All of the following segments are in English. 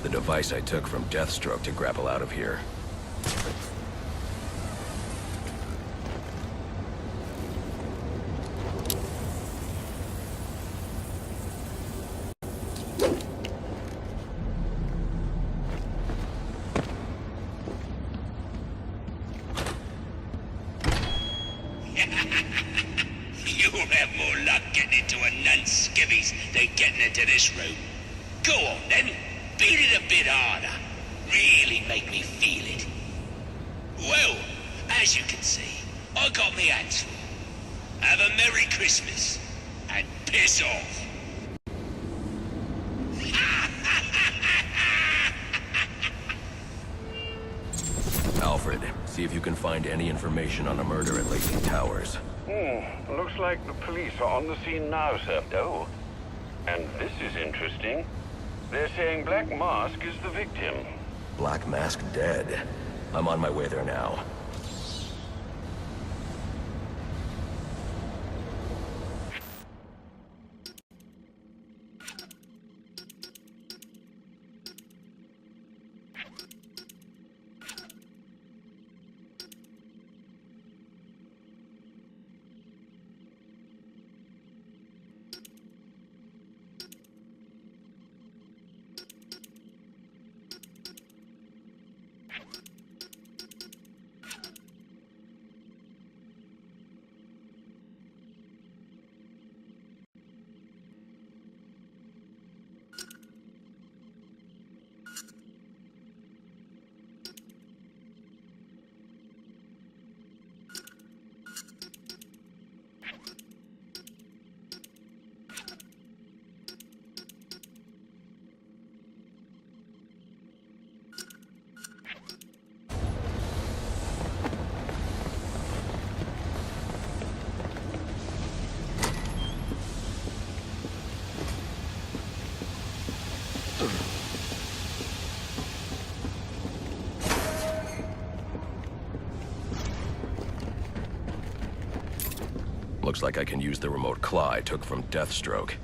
the device I took from Deathstroke to grapple out of here. You'll have more luck getting into a nun's skivvies than getting into this room. Go on then, beat it a bit harder. Really make me feel it. Well, as you can see, I got me hands full. Have a Merry Christmas, and piss off. Alfred, see if you can find any information on a murder at Lacey Towers. Looks like the police are on the scene now, sir. Oh, and this is interesting. They're saying Black Mask is the victim. Black Mask dead. I'm on my way there now. Looks like I can use the remote claw I took from Deathstroke.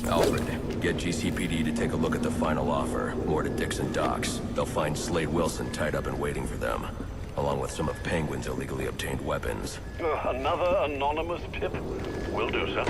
Alfred, get GCPD to take a look at the final offer. More to Dixon Docks. They'll find Slade Wilson tied up and waiting for them, along with some of Penguin's illegally obtained weapons. Another anonymous tip? Will do, sir.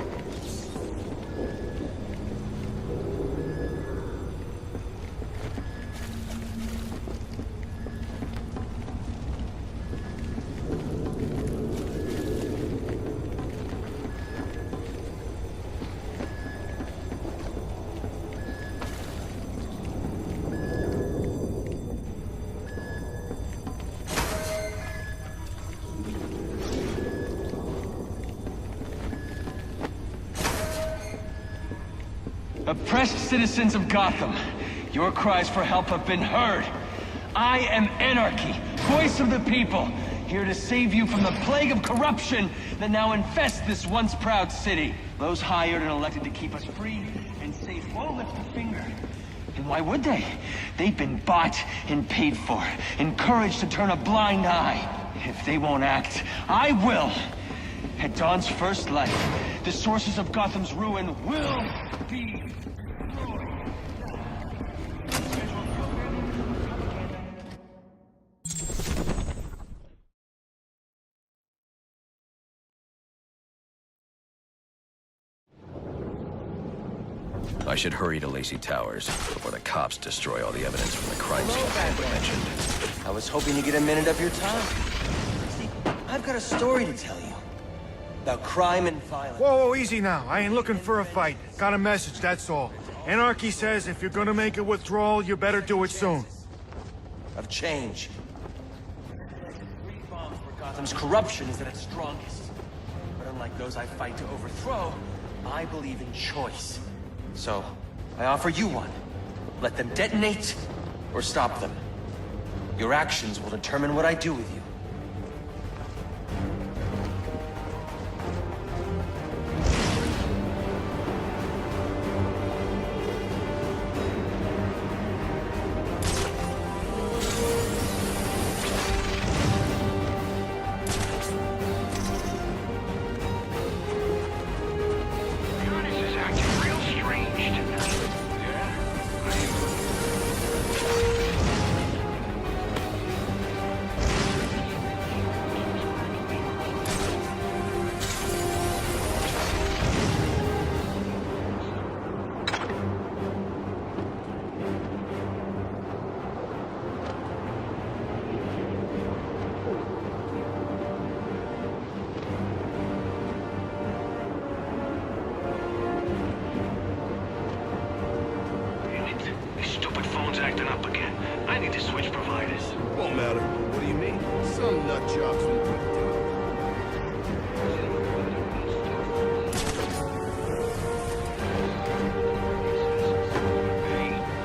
Oppressed citizens of Gotham, your cries for help have been heard. I am Anarchy, voice of the people, here to save you from the plague of corruption that now infests this once proud city. Those hired and elected to keep us free and safe won't lift a finger. And why would they? They've been bought and paid for, encouraged to turn a blind eye. If they won't act, I will. At Dawn's first light, the sources of Gotham's ruin will be destroyed. I should hurry to Lacey Towers before the cops destroy all the evidence from the crime scene Panda mentioned. I was hoping to get a minute of your time. See, I've got a story to tell you. About crime and violence. Whoa, easy now. I ain't looking for a fight. Got a message, that's all. Anarchy says if you're gonna make a withdrawal, you better do it soon. Of change. Bombs where Gotham's corruption is at its strongest. But unlike those I fight to overthrow, I believe in choice. So, I offer you one. Let them detonate, or stop them. Your actions will determine what I do with you. jobs we put down.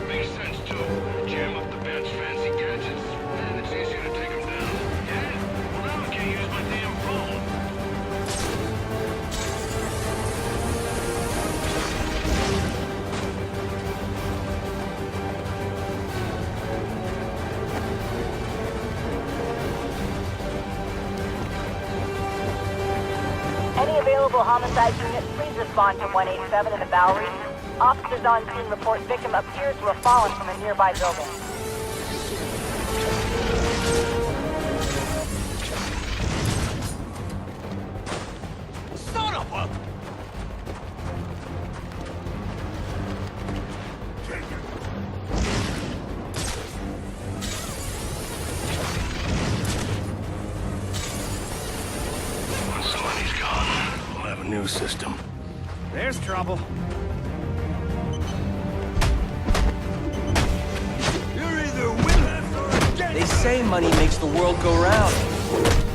Makes sense, too. Jam up the bad's fancy gadgets, and it's easier to take them down. Yeah? Well, now I can't use my damn phone. Any available homicide units, please respond to 187 in the Bowery. Officers on scene report victim appears to have fallen from a nearby building. Son of a... When somebody's gone, we'll have a new system. There's trouble. You're either with us or against They say money makes the world go round,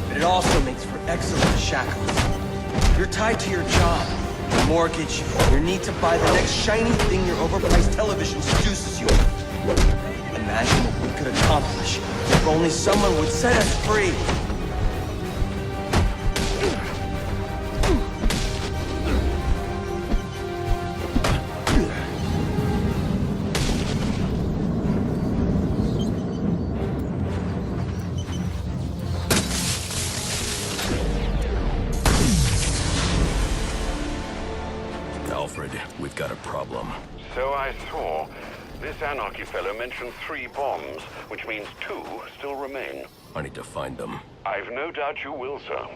but it also makes for excellent shackles. You're tied to your job, your mortgage, your need to buy the next shiny thing your overpriced television seduces you. Imagine what we could accomplish if only someone would set us free. Alfred, we've got a problem. So I saw. This Anarchy fellow mentioned 3 bombs, which means 2 still remain. I need to find them. I've no doubt you will, sir.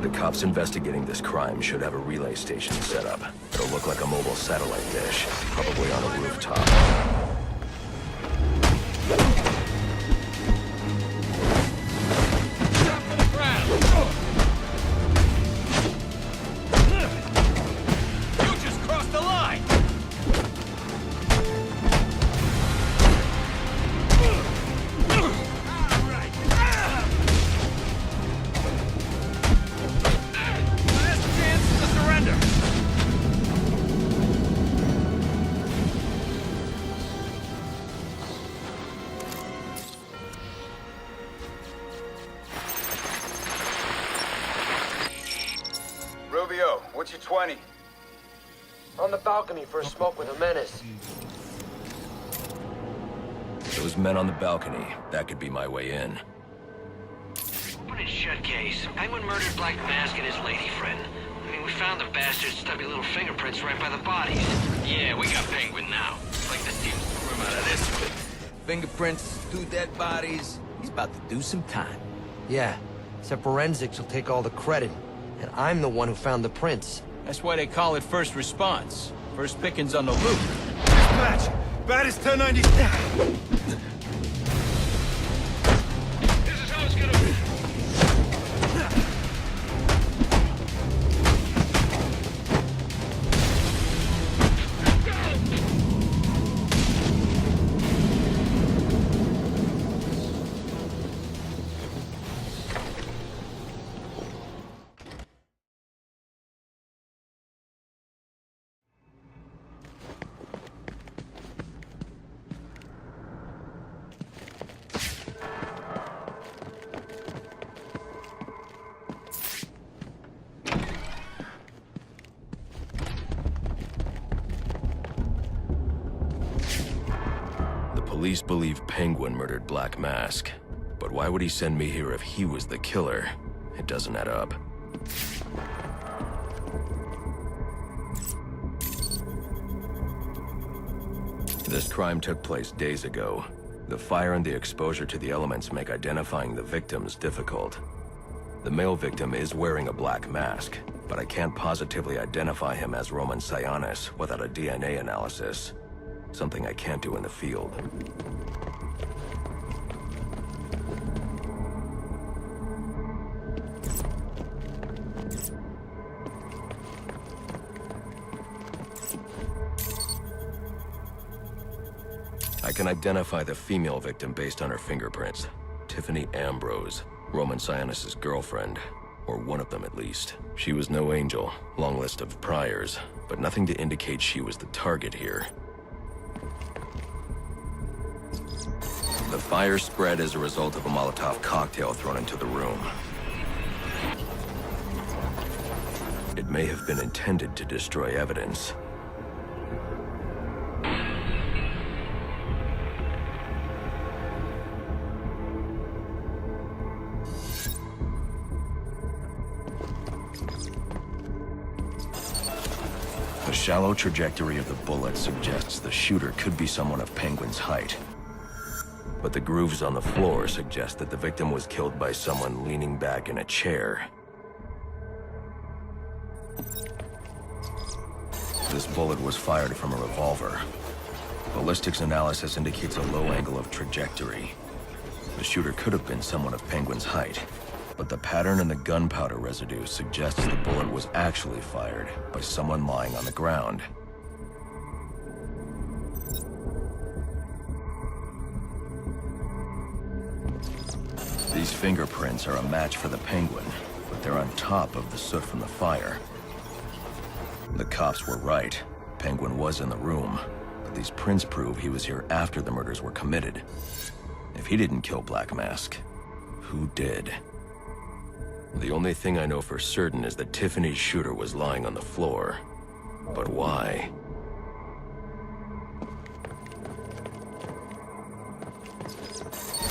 The cops investigating this crime should have a relay station set up. It'll look like a mobile satellite dish, probably on a rooftop. What's your 20? On the balcony for a smoke with a menace. Those men on the balcony, that could be my way in. Open and shut case. Penguin murdered Black Mask and his lady friend. I mean, we found the bastard's stubby little fingerprints right by the bodies. Yeah, we got Penguin now. Like to see him swim out of this one. Fingerprints, 2 dead bodies. He's about to do some time. Yeah, except forensics will take all the credit. And I'm the one who found the prints. That's why they call it first response. First pickings on the loop. Dispatch! Baddest 1090... This is how it's gonna be. Police believe Penguin murdered Black Mask, but why would he send me here if he was the killer? It doesn't add up. This crime took place days ago. The fire and the exposure to the elements make identifying the victims difficult. The male victim is wearing a black mask, but I can't positively identify him as Roman Sionis without a DNA analysis. Something I can't do in the field. I can identify the female victim based on her fingerprints. Tiffany Ambrose, Roman Sionis' girlfriend. Or one of them at least. She was no angel, long list of priors, but nothing to indicate she was the target here. The fire spread as a result of a Molotov cocktail thrown into the room. It may have been intended to destroy evidence. The shallow trajectory of the bullet suggests the shooter could be someone of Penguin's height. But the grooves on the floor suggest that the victim was killed by someone leaning back in a chair. This bullet was fired from a revolver. Ballistics analysis indicates a low angle of trajectory. The shooter could have been someone of Penguin's height, but the pattern in the gunpowder residue suggests the bullet was actually fired by someone lying on the ground. These fingerprints are a match for the Penguin, but they're on top of the soot from the fire. The cops were right. Penguin was in the room, but these prints prove he was here after the murders were committed. If he didn't kill Black Mask, who did? The only thing I know for certain is that Tiffany's shooter was lying on the floor. But why?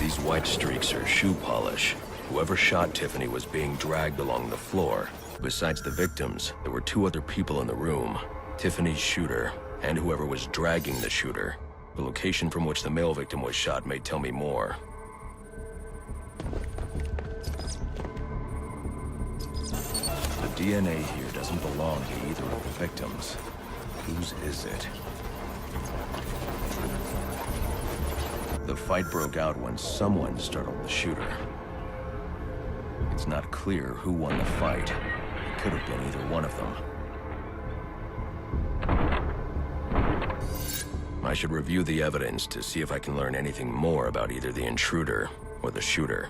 These white streaks are shoe polish. Whoever shot Tiffany was being dragged along the floor. Besides the victims, there were 2 other people in the room. Tiffany's shooter, and whoever was dragging the shooter. The location from which the male victim was shot may tell me more. The DNA here doesn't belong to either of the victims. Whose is it? The fight broke out when someone startled the shooter. It's not clear who won the fight. It could have been either one of them. I should review the evidence to see if I can learn anything more about either the intruder or the shooter.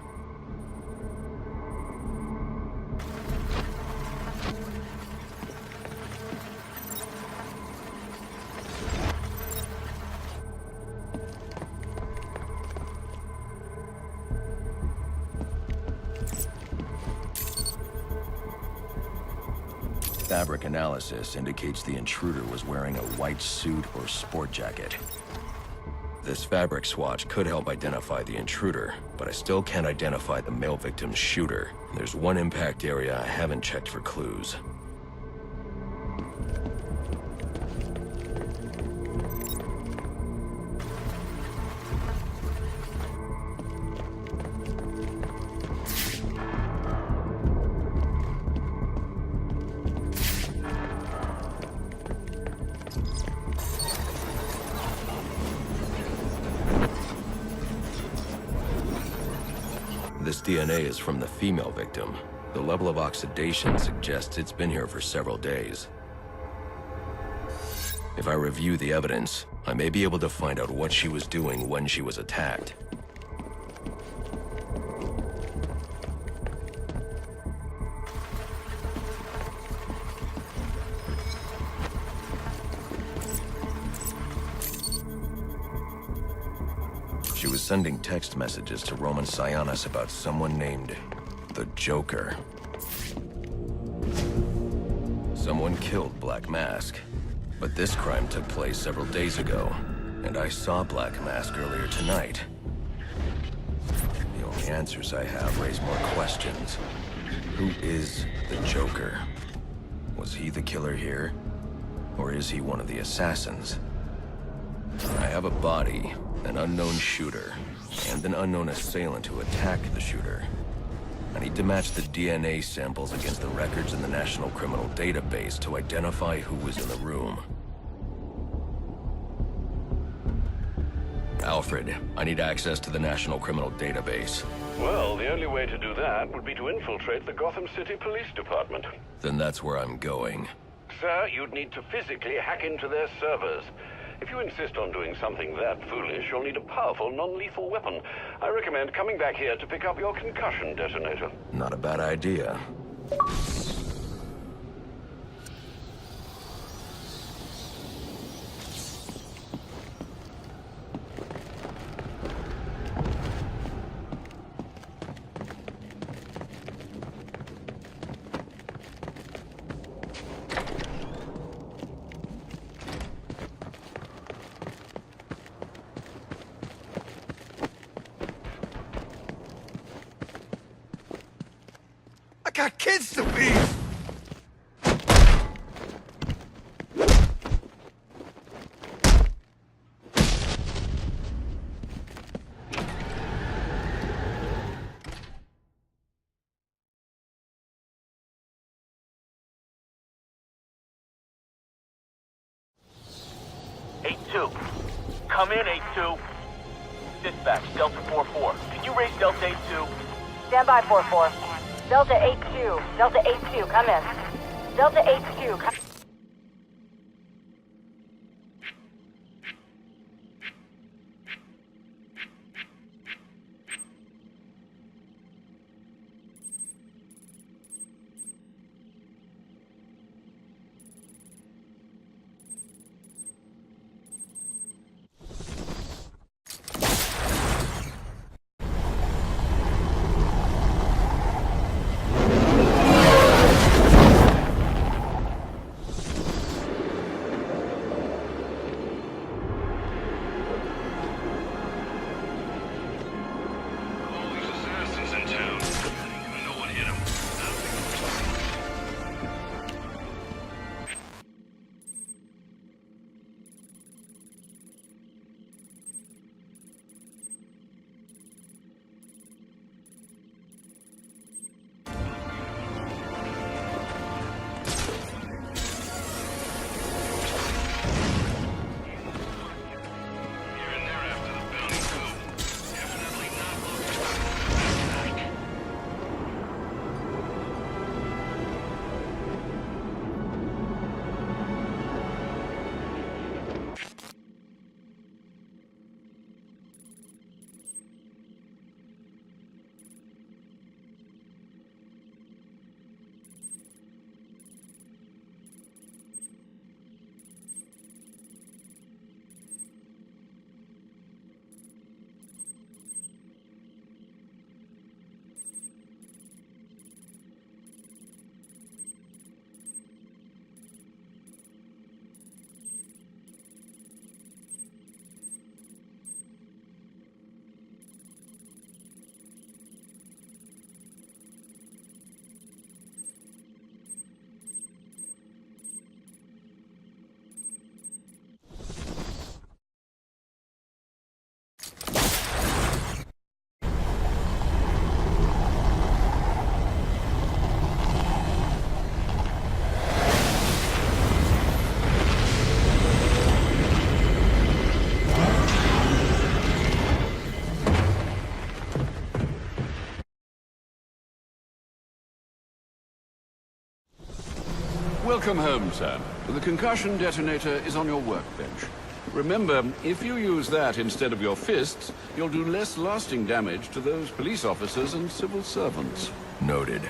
Fabric analysis indicates the intruder was wearing a white suit or sport jacket. This fabric swatch could help identify the intruder, but I still can't identify the male victim's shooter. There's one impact area I haven't checked for clues. This DNA is from the female victim. The level of oxidation suggests it's been here for several days. If I review the evidence, I may be able to find out what she was doing when she was attacked. She was sending text messages to Roman Sionis about someone named the Joker. Someone killed Black Mask, but this crime took place several days ago, and I saw Black Mask earlier tonight. The only answers I have raise more questions. Who is the Joker? Was he the killer here? Or is he one of the assassins? I have a body, an unknown shooter, and an unknown assailant who attacked the shooter. I need to match the DNA samples against the records in the National Criminal Database to identify who was in the room. Alfred, I need access to the National Criminal Database. Well, the only way to do that would be to infiltrate the Gotham City Police Department. Then that's where I'm going. Sir, you'd need to physically hack into their servers. If you insist on doing something that foolish, you'll need a powerful, non-lethal weapon. I recommend coming back here to pick up your concussion detonator. Not a bad idea. Got kids to feed! Come in, 8-2. Dispatch, Delta 4-4. Can you raise Delta 8-2? Stand by, 4-4. Delta 8-2. Delta 8-2, come in. Delta 8-2, come... Welcome home, sir. The concussion detonator is on your workbench. Remember, if you use that instead of your fists, you'll do less lasting damage to those police officers and civil servants. Noted.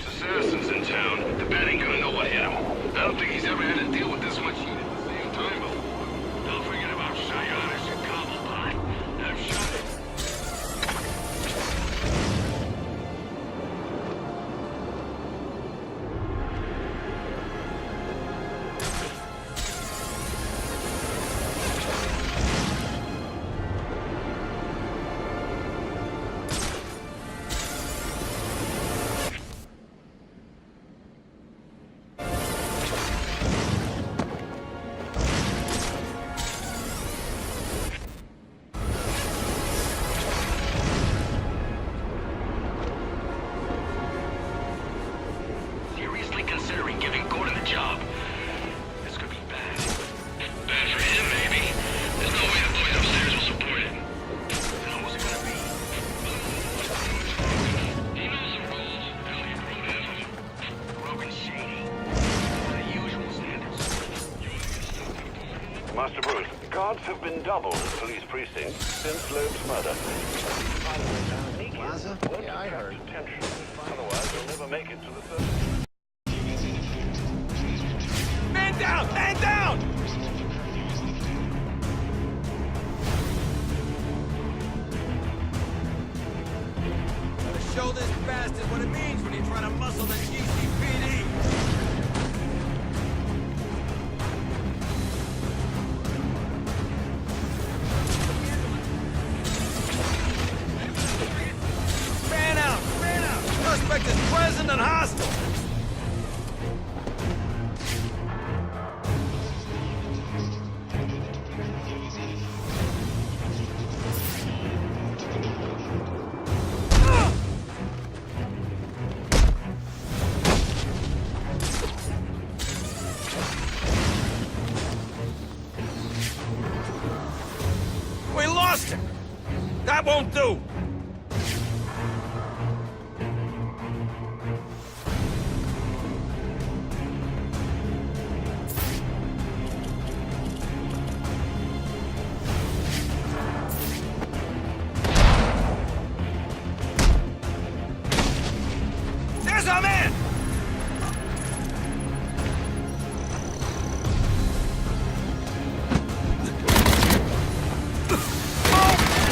Assassins in town. The bat ain't gonna know what hit him. I don't think he's ever had to deal with this much heat at the same time before. Don't forget about Psionics and Cobblepot. I've shot it. Considering giving Gordon the job. This could be bad. Bad for him, maybe. There's no way the boys upstairs will support it. Then who's it gonna be? He knows the rules. Elliot wrote in. Broken shady. The usual standards. Master Bruce, guards have been doubled at police precincts since Loeb's murder. Plaza? Yeah, I heard. Attention. Otherwise, you'll never make it to the surface. Man down! Man down! Gotta show this bastard what it means when you're trying to muscle the GCPD. Fan out! Fan out! Suspect is present and hostile! We lost him! That won't do! There's our man!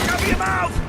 Cover your mouth!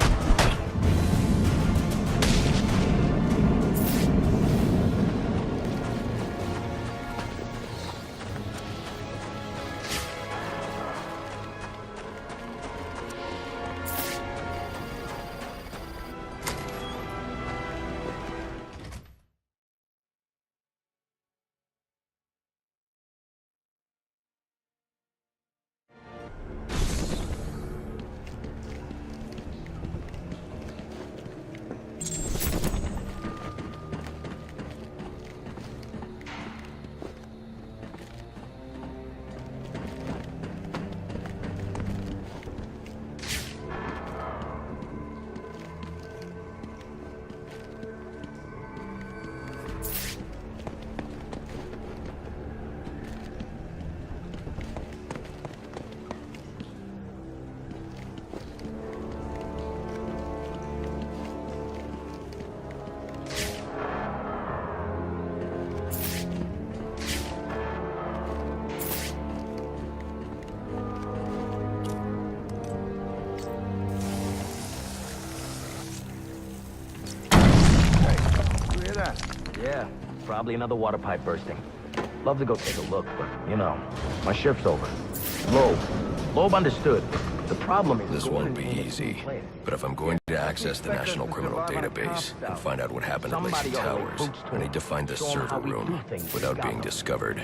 Yeah, probably another water pipe bursting. Love to go take a look, but, you know, my shift's over. Loeb understood. The problem is... This won't be easy, but if I'm going to access the National Criminal Database and find out what happened at Lacey Towers, I need to find the server room without being discovered.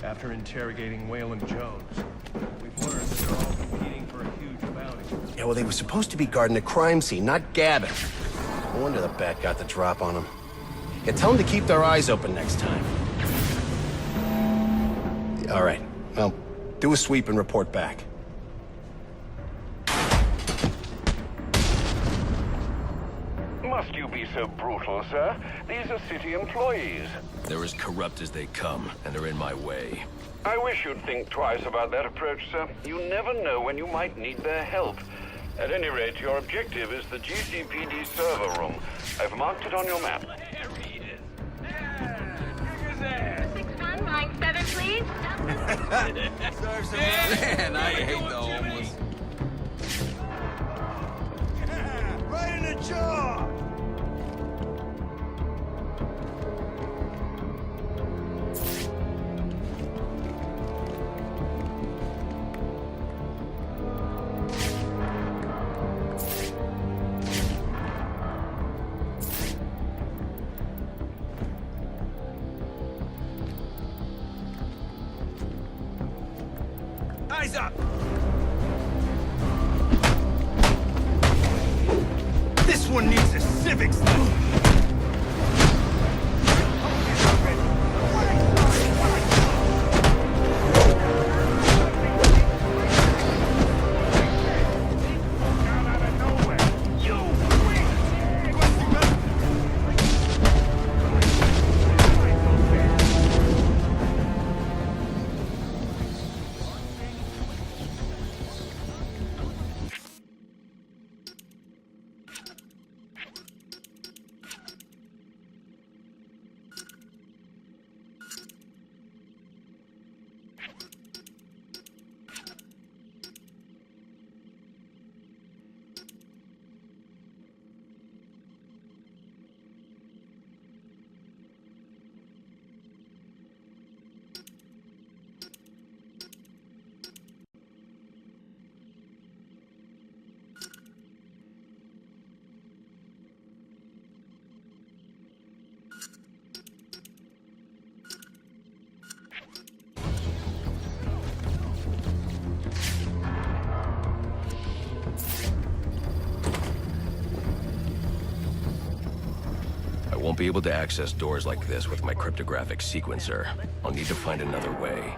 After interrogating Waylon Jones, we've learned that they're all competing for a huge bounty. Yeah, well, they were supposed to be guarding the crime scene, not gabbing. No wonder the bat got the drop on them. Yeah, tell them to keep their eyes open next time. All right. Well, do a sweep and report back. Must you be so brutal, sir? These are city employees. They're as corrupt as they come, and they're in my way. I wish you'd think twice about that approach, sir. You never know when you might need their help. At any rate, your objective is the GCPD server room. I've marked it on your map. 6197, please. Man, I hate the homeless. Right in the jaw! Eyes up! This one needs a civics lesson. I won't be able to access doors like this with my cryptographic sequencer. I'll need to find another way.